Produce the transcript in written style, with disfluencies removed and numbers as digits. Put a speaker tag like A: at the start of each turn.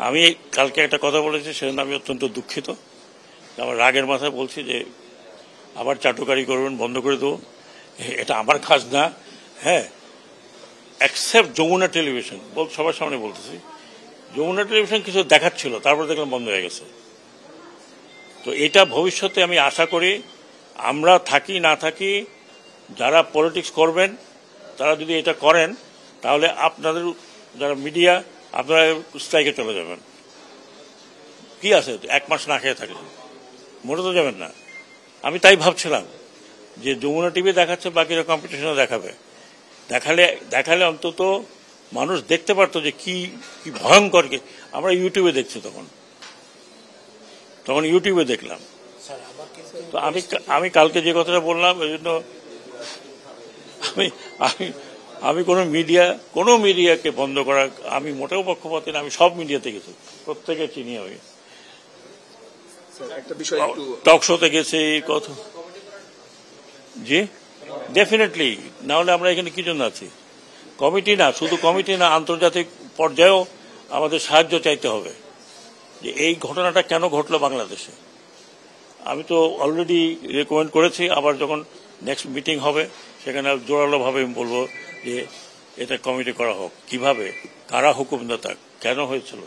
A: আমি কালকে একটা কথা বলেছি, সেজন্য আমি অত্যন্ত দুঃখিত। আমার রাগের মাথায় বলছি যে আবার চাটুকারি করবেন, বন্ধ করে দেবো, এটা আমার কাজ না। হ্যাঁ, অ্যাকসেপ্ট যমুনা টেলিভিশন, সবার সামনে বলতেছি, যমুনা টেলিভিশন কিছু দেখাচ্ছিল, তারপর দেখলাম বন্ধ হয়ে গেছে। তো এটা ভবিষ্যতে আমি আশা করি আমরা থাকি না থাকি, যারা পলিটিক্স করবেন তারা যদি এটা করেন তাহলে আপনাদের যারা মিডিয়া আপনারা স্ট্রাইকে চলে যাবেন। কি আছে 1 মাস না খেয়ে থাকলে? মরে তো যাবেন না। আমি তাই ভাবছিলাম যে যমুনা টিভি দেখাচ্ছে, বাকিরা কম্পিটিশনে দেখালে অন্তত মানুষ দেখতে পারতো যে কি ভয়ঙ্কর। আমরা ইউটিউবে দেখছি, তখন ইউটিউবে দেখলাম। তো আমি কালকে যে কথাটা বললাম, এই জন্য আমি কোনো মিডিয়াকে বন্ধ করা, আমি মোটেও পক্ষপাতী না। আমি সব মিডিয়াতে গেছি, প্রত্যেকে চিনি। আমি টক শোতে গেছি, কথা। জি, ডেফিনেটলি, না হলে আমরা এখানে কি জন্য আছি? কমিটি না, শুধু কমিটি না, আন্তর্জাতিক পর্যায়েও আমাদের সাহায্য চাইতে হবে যে এই ঘটনাটা কেন ঘটলো বাংলাদেশে। আমি তো অলরেডি রেকমেন্ড করেছি, আবার যখন নেক্সট মিটিং হবে সেখানে জোরালোভাবে আমি বলবো যে এটা কমিটি করা হোক, কিভাবে, কারা হুকুমদাতা, কেন হয়েছিল।